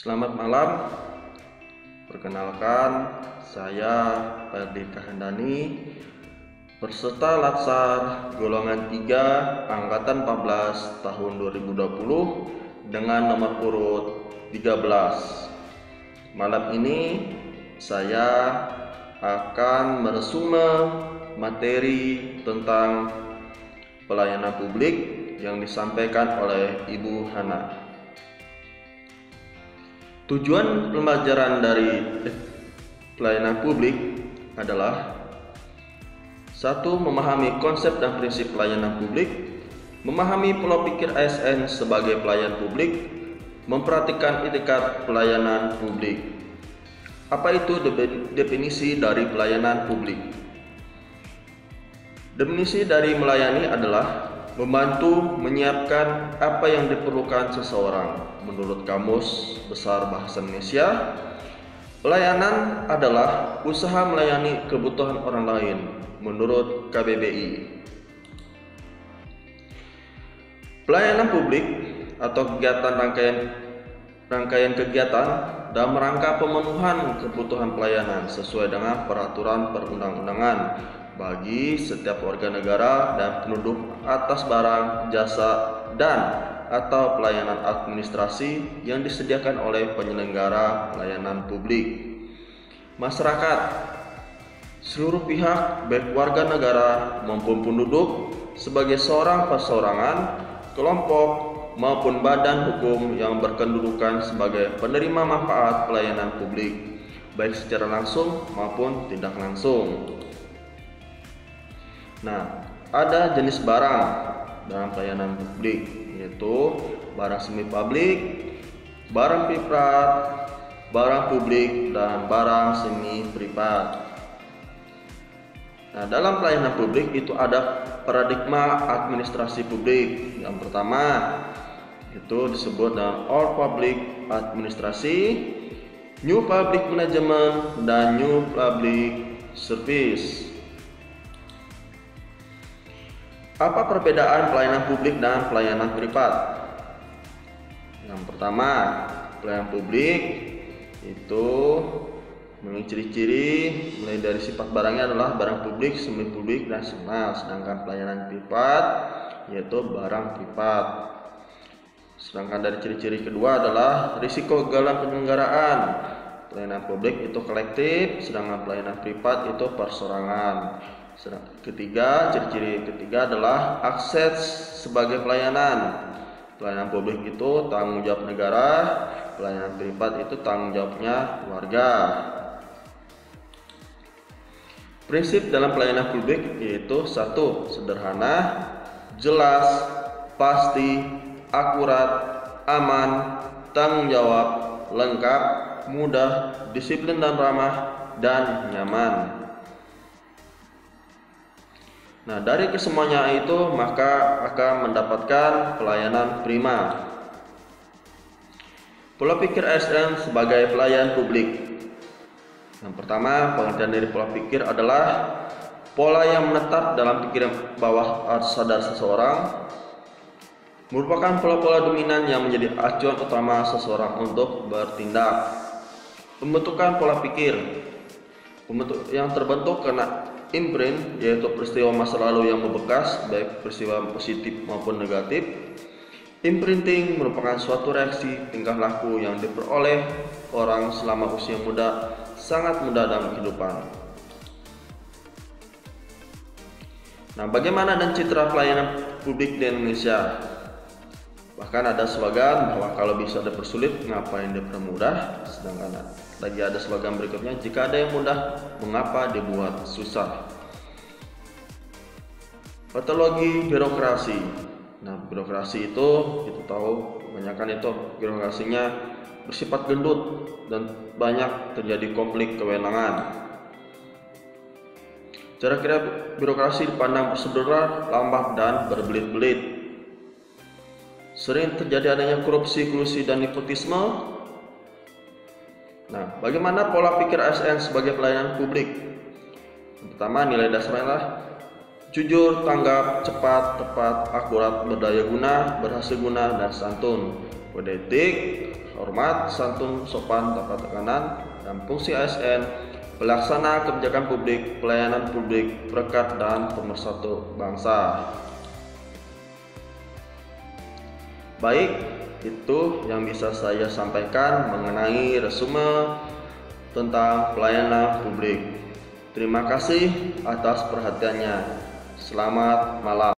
Selamat malam, perkenalkan saya Ferdi Kahendani, peserta Latsar golongan 3 Angkatan 14 tahun 2020 dengan nomor urut 13. Malam ini saya akan meresume materi tentang pelayanan publik yang disampaikan oleh Ibu Hana. Tujuan pembelajaran dari pelayanan publik adalah 1. Memahami konsep dan prinsip pelayanan publik, memahami pola pikir ASN sebagai pelayan publik, memperhatikan etikat pelayanan publik. Apa itu definisi dari pelayanan publik? Definisi dari melayani adalah membantu menyiapkan apa yang diperlukan seseorang. Menurut Kamus Besar Bahasa Indonesia, pelayanan adalah usaha melayani kebutuhan orang lain. Menurut KBBI, pelayanan publik atau kegiatan rangkaian kegiatan dalam rangka pemenuhan kebutuhan pelayanan sesuai dengan peraturan perundang-undangan bagi setiap warga negara dan penduduk atas barang, jasa, dan atau pelayanan administrasi yang disediakan oleh penyelenggara pelayanan publik. Masyarakat, seluruh pihak baik warga negara maupun penduduk sebagai seorang perseorangan, kelompok maupun badan hukum yang berkedudukan sebagai penerima manfaat pelayanan publik baik secara langsung maupun tidak langsung. Nah, ada jenis barang dalam pelayanan publik, yaitu barang semi publik, barang privat, barang publik, dan barang semi privat. Nah, dalam pelayanan publik itu ada paradigma administrasi publik. Yang pertama itu disebut dengan Old Public Administrasi, New Public Management, dan New Public Service. Apa perbedaan pelayanan publik dan pelayanan privat? Yang pertama, pelayanan publik itu memiliki ciri-ciri mulai dari sifat barangnya adalah barang publik, semi publik, dan nasional. Sedangkan pelayanan privat yaitu barang privat. Sedangkan dari ciri-ciri kedua adalah risiko dalam penyelenggaraan. Pelayanan publik itu kolektif, sedangkan pelayanan privat itu perseorangan. Ciri-ciri ketiga adalah akses sebagai pelayanan. Pelayanan publik itu tanggung jawab negara, pelayanan privat itu tanggung jawabnya warga. Prinsip dalam pelayanan publik yaitu 1. Sederhana, jelas, pasti, akurat, aman, tanggung jawab, lengkap, mudah, disiplin dan ramah, dan nyaman. Nah, dari kesemuanya itu maka akan mendapatkan pelayanan prima. Pola pikir ASN sebagai pelayan publik. Yang pertama, pengertian dari pola pikir adalah pola yang menetap dalam pikiran bawah sadar seseorang, merupakan pola-pola dominan yang menjadi acuan utama seseorang untuk bertindak. Pembentukan pola pikir yang terbentuk karena imprint, yaitu peristiwa masa lalu yang membekas, baik peristiwa positif maupun negatif. Imprinting merupakan suatu reaksi tingkah laku yang diperoleh orang selama usia muda, sangat muda dalam kehidupan. Nah, bagaimana dan citra pelayanan publik di Indonesia? Bahkan ada slogan bahwa kalau bisa dipersulit, ngapain dipermudah? Sedangkan lagi ada slogan berikutnya, jika ada yang mudah, mengapa dibuat susah? Patologi birokrasi. Nah, birokrasi itu kita tahu kebanyakan itu birokrasinya bersifat gendut dan banyak terjadi konflik kewenangan. Cara kerja birokrasi dipandang prosedural, lambat, dan berbelit-belit. Sering terjadi adanya korupsi, kolusi, dan nepotisme. Nah, bagaimana pola pikir ASN sebagai pelayanan publik? Yang pertama, nilai dasarnya adalah jujur, tanggap, cepat, tepat, akurat, berdaya guna, berhasil guna, dan santun. kode etik, hormat, santun, sopan, tanpa tekanan, dan fungsi ASN, pelaksana kebijakan publik, pelayanan publik, perekat, dan pemersatu bangsa. Baik, itu yang bisa saya sampaikan mengenai resume tentang pelayanan publik. Terima kasih atas perhatiannya. Selamat malam.